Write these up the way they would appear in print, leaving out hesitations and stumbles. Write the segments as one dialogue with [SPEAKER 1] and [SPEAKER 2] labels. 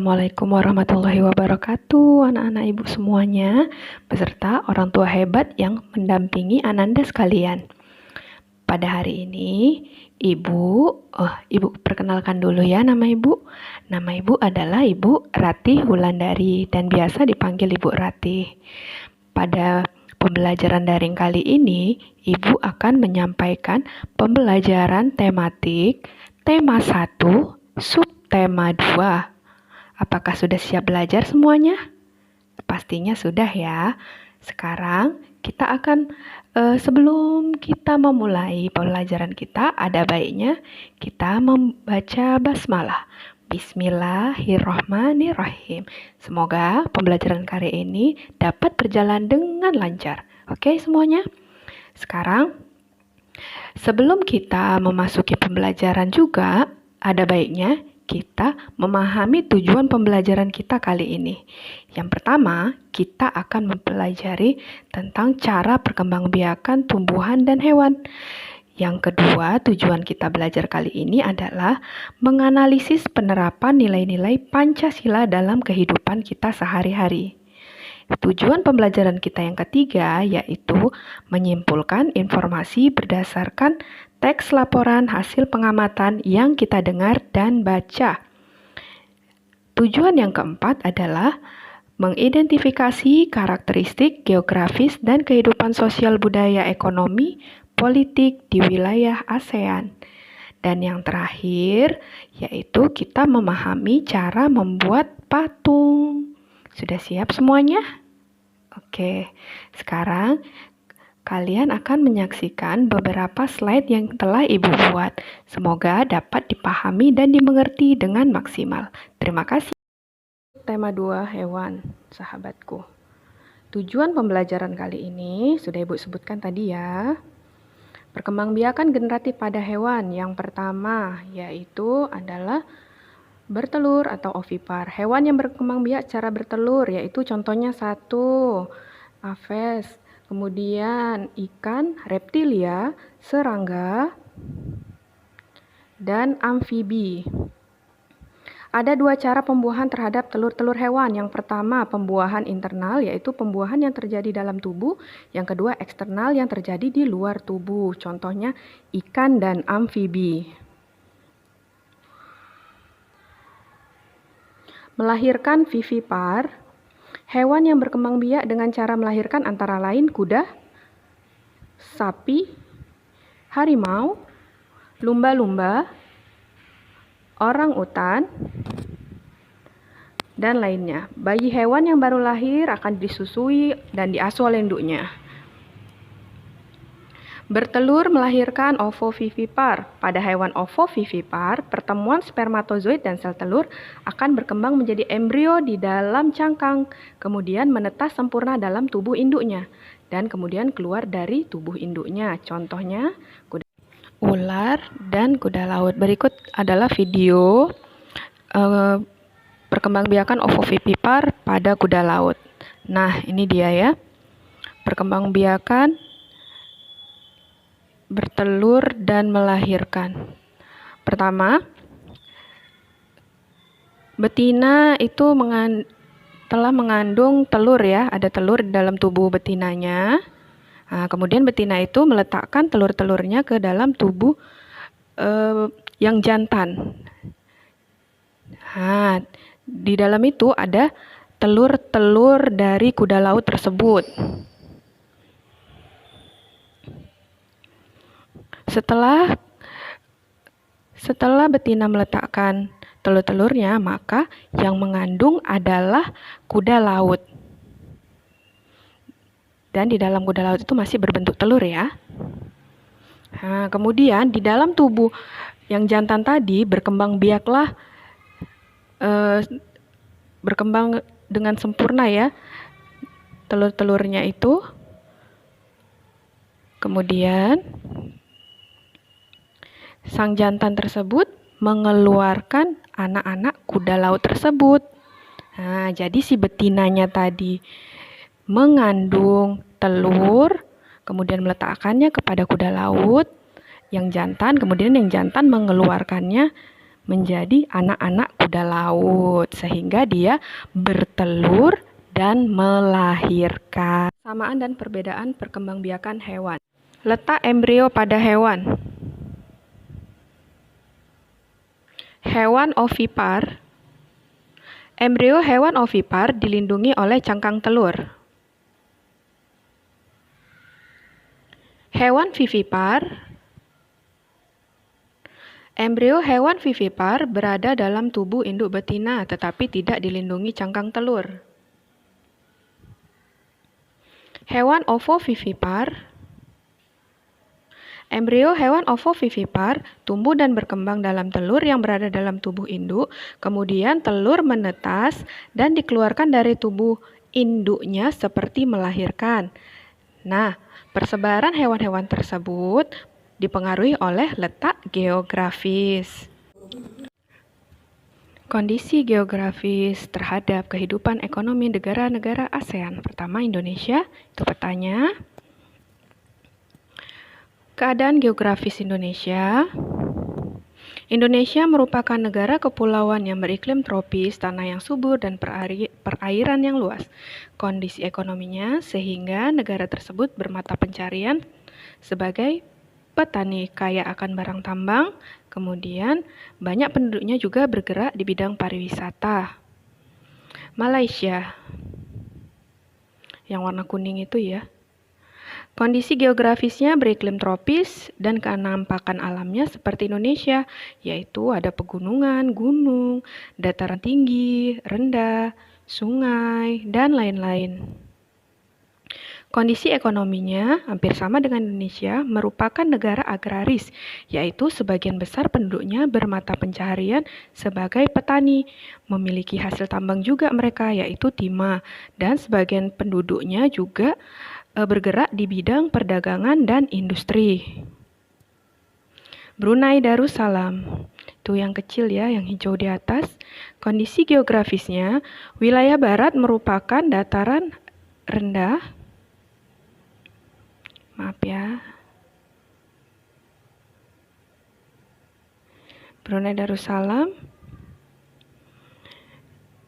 [SPEAKER 1] Assalamualaikum warahmatullahi wabarakatuh, anak-anak ibu semuanya, beserta orang tua hebat yang mendampingi Ananda sekalian. Pada hari ini, ibu perkenalkan dulu ya nama ibu. Nama ibu adalah Ibu Ratih Wulandari dan biasa dipanggil Ibu Ratih. Pada pembelajaran daring kali ini, ibu akan menyampaikan pembelajaran tematik tema 1, subtema 2. Apakah sudah siap belajar semuanya? Pastinya sudah ya. Sekarang kita akan, sebelum kita memulai pembelajaran kita, ada baiknya kita membaca basmalah. Bismillahirrahmanirrahim. Semoga pembelajaran kali ini dapat berjalan dengan lancar. Oke semuanya? Sekarang, sebelum kita memasuki pembelajaran juga, ada baiknya kita memahami tujuan pembelajaran kita kali ini. Yang pertama, kita akan mempelajari tentang cara perkembangbiakan tumbuhan dan hewan. Yang kedua, tujuan kita belajar kali ini adalah menganalisis penerapan nilai-nilai Pancasila dalam kehidupan kita sehari-hari. Tujuan pembelajaran kita yang ketiga yaitu menyimpulkan informasi berdasarkan teks laporan hasil pengamatan yang kita dengar dan baca. Tujuan yang keempat adalah mengidentifikasi karakteristik geografis dan kehidupan sosial budaya ekonomi politik di wilayah ASEAN. Dan yang terakhir yaitu kita memahami cara membuat patung. Sudah siap semuanya? Oke, sekarang kalian akan menyaksikan beberapa slide yang telah ibu buat. Semoga dapat dipahami dan dimengerti dengan maksimal. Terima kasih. Tema 2 hewan, sahabatku. Tujuan pembelajaran kali ini sudah ibu sebutkan tadi ya. Perkembangbiakan generatif pada hewan. Yang pertama yaitu adalah bertelur atau ovipar. Hewan yang berkembang biak cara bertelur yaitu contohnya 1, aves, kemudian ikan, reptilia, serangga, dan amfibi. Ada 2 cara pembuahan terhadap telur-telur hewan. Yang pertama, pembuahan internal yaitu pembuahan yang terjadi dalam tubuh. Yang kedua, eksternal yang terjadi di luar tubuh. Contohnya ikan dan amfibi. Melahirkan vivipar, hewan yang berkembang biak dengan cara melahirkan antara lain kuda, sapi, harimau, lumba-lumba, orang utan, dan lainnya. Bayi hewan yang baru lahir akan disusui dan diasuh oleh induknya. Bertelur melahirkan ovovivipar. Pada hewan ovovivipar, pertemuan spermatozoid dan sel telur akan berkembang menjadi embrio di dalam cangkang, kemudian menetas sempurna dalam tubuh induknya, dan kemudian keluar dari tubuh induknya. Contohnya, ular dan kuda laut. Berikut adalah video perkembangbiakan ovovivipar pada kuda laut. Nah, ini dia ya. Perkembangbiakan bertelur dan melahirkan. Pertama, betina itu telah mengandung telur ya, ada telur di dalam tubuh betinanya. Nah, kemudian betina itu meletakkan telur-telurnya ke dalam tubuh yang jantan. Nah, di dalam itu ada telur-telur dari kuda laut tersebut. Setelah betina meletakkan telur-telurnya, maka yang mengandung adalah kuda laut. Dan di dalam kuda laut itu masih berbentuk telur ya. Nah, kemudian di dalam tubuh yang jantan tadi berkembang dengan sempurna ya telur-telurnya itu. Kemudian sang jantan tersebut mengeluarkan anak-anak kuda laut tersebut. Nah, jadi si betinanya tadi mengandung telur, kemudian meletakkannya kepada kuda laut yang jantan, kemudian yang jantan mengeluarkannya menjadi anak-anak kuda laut, sehingga dia bertelur dan melahirkan. Samaan dan perbedaan perkembangbiakan hewan. Letak embrio pada hewan. Hewan ovipar. Embrio hewan ovipar dilindungi oleh cangkang telur. Hewan vivipar. Embrio hewan vivipar berada dalam tubuh induk betina tetapi tidak dilindungi cangkang telur. Hewan ovovivipar. Embrio hewan ovovivipar tumbuh dan berkembang dalam telur yang berada dalam tubuh induk, kemudian telur menetas dan dikeluarkan dari tubuh induknya seperti melahirkan. Nah, persebaran hewan-hewan tersebut dipengaruhi oleh letak geografis. Kondisi geografis terhadap kehidupan ekonomi negara-negara ASEAN. Pertama, Indonesia, itu petanya. Keadaan geografis Indonesia. Indonesia merupakan negara kepulauan yang beriklim tropis, tanah yang subur, dan perairan yang luas. Kondisi ekonominya sehingga negara tersebut bermata pencarian sebagai petani kaya akan barang tambang, kemudian banyak penduduknya juga bergerak di bidang pariwisata. Malaysia, yang warna kuning itu ya. Kondisi geografisnya beriklim tropis dan kenampakan alamnya seperti Indonesia, yaitu ada pegunungan, gunung, dataran tinggi, rendah, sungai, dan lain-lain. Kondisi ekonominya hampir sama dengan Indonesia, merupakan negara agraris, yaitu sebagian besar penduduknya bermata pencaharian sebagai petani, memiliki hasil tambang juga mereka, yaitu timah, dan sebagian penduduknya juga bergerak di bidang perdagangan dan industri. Brunei Darussalam, itu yang kecil ya, yang hijau di atas. Kondisi geografisnya, wilayah barat merupakan dataran rendah. Maaf ya. Brunei Darussalam,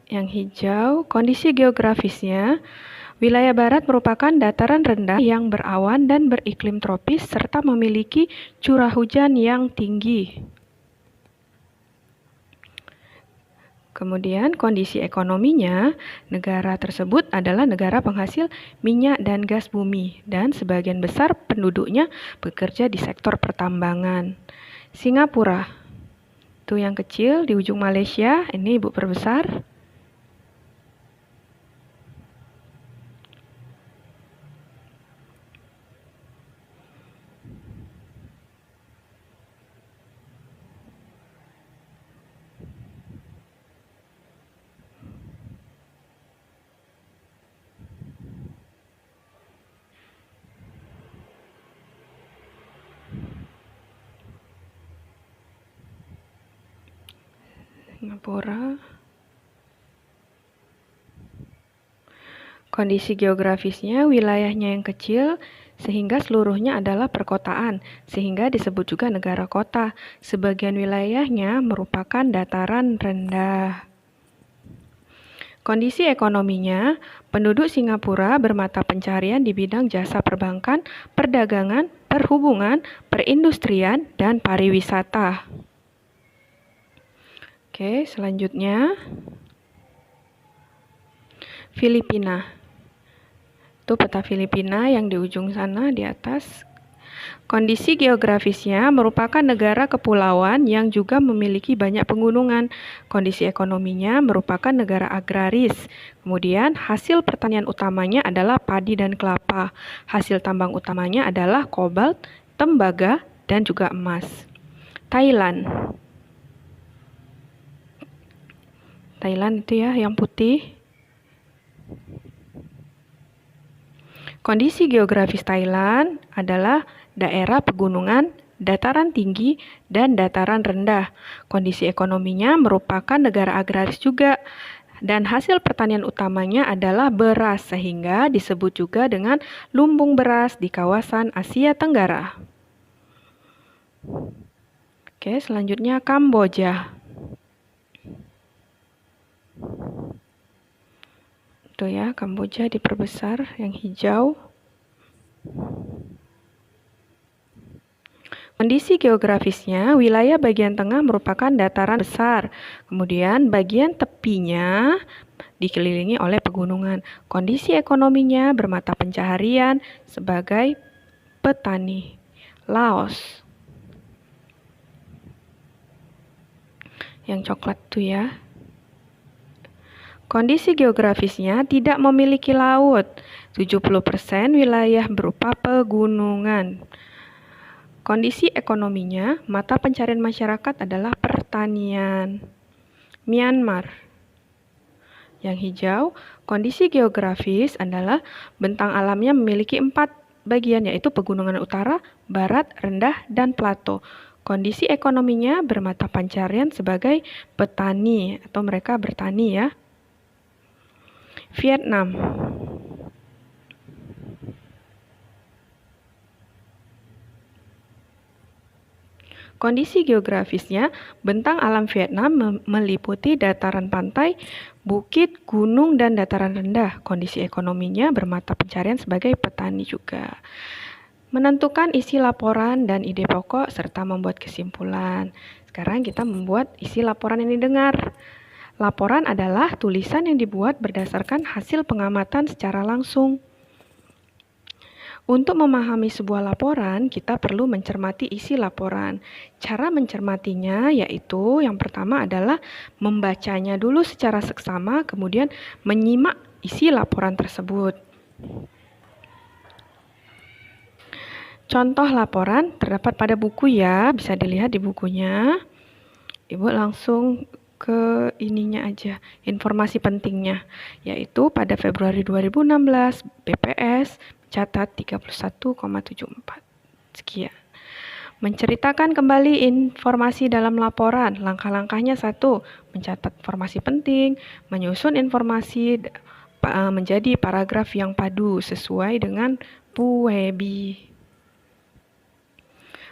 [SPEAKER 1] yang hijau. Kondisi geografisnya, wilayah barat merupakan dataran rendah yang berawan dan beriklim tropis serta memiliki curah hujan yang tinggi. Kemudian kondisi ekonominya, negara tersebut adalah negara penghasil minyak dan gas bumi dan sebagian besar penduduknya bekerja di sektor pertambangan. Singapura, itu yang kecil di ujung Malaysia, ini Ibu perbesar. Singapura. Kondisi geografisnya, wilayahnya yang kecil, sehingga seluruhnya adalah perkotaan, sehingga disebut juga negara kota. Sebagian wilayahnya merupakan dataran rendah. Kondisi ekonominya, penduduk Singapura bermata pencaharian di bidang jasa perbankan, perdagangan, perhubungan, perindustrian, dan pariwisata. Oke, selanjutnya Filipina. Itu peta Filipina yang di ujung sana di atas. Kondisi geografisnya merupakan negara kepulauan yang juga memiliki banyak pegunungan. Kondisi ekonominya merupakan negara agraris. Kemudian hasil pertanian utamanya adalah padi dan kelapa. Hasil tambang utamanya adalah kobalt, tembaga, dan juga emas. Thailand. Thailand itu ya yang putih. Kondisi geografis Thailand adalah daerah pegunungan, dataran tinggi, dan dataran rendah. Kondisi ekonominya merupakan negara agraris juga. Dan hasil pertanian utamanya adalah beras, sehingga disebut juga dengan lumbung beras di kawasan Asia Tenggara. Oke, selanjutnya Kamboja. Tuh ya, Kamboja diperbesar, yang hijau. Kondisi geografisnya, wilayah bagian tengah merupakan dataran besar, kemudian bagian tepinya dikelilingi oleh pegunungan. Kondisi ekonominya bermata pencaharian sebagai petani. Laos. Yang coklat tuh ya. Kondisi geografisnya tidak memiliki laut. 70% wilayah berupa pegunungan. Kondisi ekonominya, mata pencarian masyarakat adalah pertanian. Myanmar. Yang hijau, kondisi geografis adalah bentang alamnya memiliki 4 bagian, yaitu pegunungan utara, barat, rendah, dan plato. Kondisi ekonominya bermata pencarian sebagai petani, atau mereka bertani ya. Vietnam. Kondisi geografisnya, bentang alam Vietnam meliputi dataran pantai, bukit, gunung, dan dataran rendah. Kondisi ekonominya bermata pencarian sebagai petani juga. Menentukan isi laporan dan ide pokok serta membuat kesimpulan. Sekarang kita membuat isi laporan yang didengar. Laporan adalah tulisan yang dibuat berdasarkan hasil pengamatan secara langsung. Untuk memahami sebuah laporan, kita perlu mencermati isi laporan. Cara mencermatinya yaitu yang pertama adalah membacanya dulu secara seksama, kemudian menyimak isi laporan tersebut. Contoh laporan terdapat pada buku ya, bisa dilihat di bukunya. Ibu langsung ke ininya aja, informasi pentingnya, yaitu pada Februari 2016, BPS catat 31,74. Sekian. Menceritakan kembali informasi dalam laporan. Langkah-langkahnya 1, mencatat informasi penting, menyusun informasi menjadi paragraf yang padu sesuai dengan PUEBI.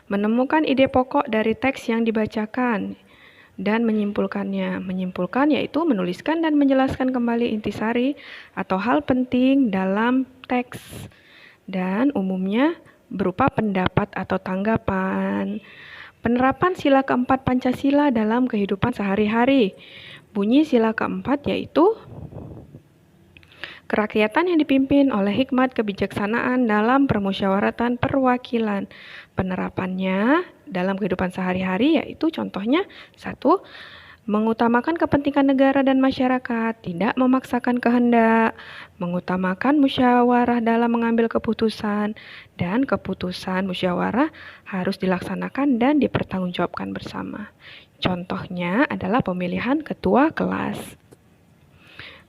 [SPEAKER 1] Menemukan ide pokok dari teks yang dibacakan dan menyimpulkannya. Menyimpulkan yaitu menuliskan dan menjelaskan kembali intisari atau hal penting dalam teks, dan umumnya berupa pendapat atau tanggapan. Penerapan sila keempat Pancasila dalam kehidupan sehari-hari. Bunyi sila keempat yaitu kerakyatan yang dipimpin oleh hikmat kebijaksanaan dalam permusyawaratan perwakilan. Penerapannya dalam kehidupan sehari-hari yaitu contohnya 1, mengutamakan kepentingan negara dan masyarakat, tidak memaksakan kehendak, mengutamakan musyawarah dalam mengambil keputusan, dan keputusan musyawarah harus dilaksanakan dan dipertanggungjawabkan bersama. Contohnya adalah pemilihan ketua kelas.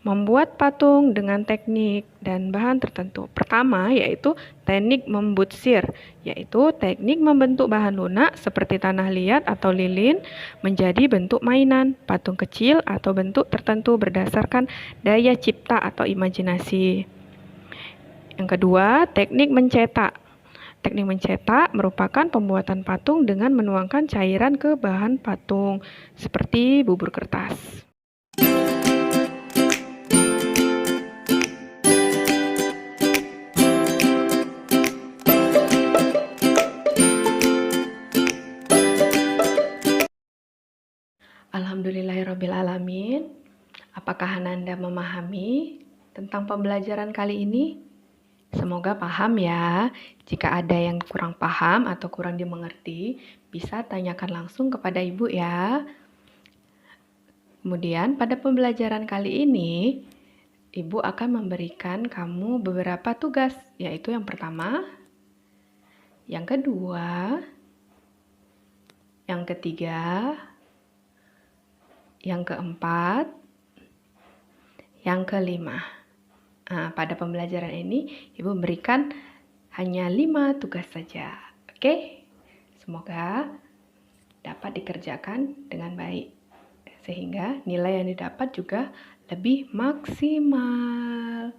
[SPEAKER 1] Membuat patung dengan teknik dan bahan tertentu. Pertama yaitu teknik membutsir, yaitu teknik membentuk bahan lunak seperti tanah liat atau lilin menjadi bentuk mainan, patung kecil atau bentuk tertentu berdasarkan daya cipta atau imajinasi. Yang kedua, teknik mencetak. Teknik mencetak merupakan pembuatan patung dengan menuangkan cairan ke bahan patung, seperti bubur kertas. Alhamdulillahirrabbilalamin. Apakah Ananda memahami tentang pembelajaran kali ini? Semoga paham ya. Jika ada yang kurang paham atau kurang dimengerti, bisa tanyakan langsung kepada Ibu ya. Kemudian pada pembelajaran kali ini, Ibu akan memberikan kamu beberapa tugas, yaitu yang pertama, yang kedua, yang ketiga, yang keempat, yang kelima. Nah, pada pembelajaran ini, Ibu berikan hanya 5 tugas saja. Oke? Semoga dapat dikerjakan dengan baik, sehingga nilai yang didapat juga lebih maksimal.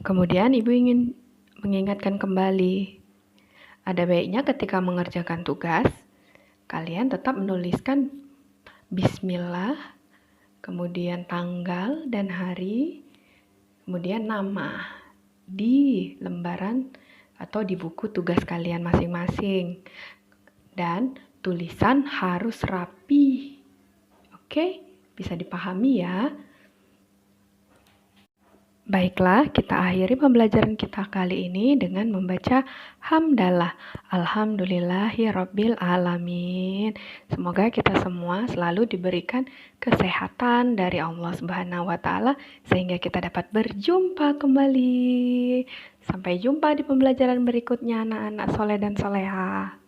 [SPEAKER 1] Kemudian Ibu ingin mengingatkan kembali, ada baiknya ketika mengerjakan tugas, kalian tetap menuliskan Bismillah, kemudian tanggal dan hari, kemudian nama di lembaran atau di buku tugas kalian masing-masing. Dan tulisan harus rapi. Oke, bisa dipahami ya. Baiklah, kita akhiri pembelajaran kita kali ini dengan membaca hamdalah. Alhamdulillahirabbil alamin. Semoga kita semua selalu diberikan kesehatan dari Allah Subhanahu wa taala sehingga kita dapat berjumpa kembali. Sampai jumpa di pembelajaran berikutnya anak-anak soleh dan solehah.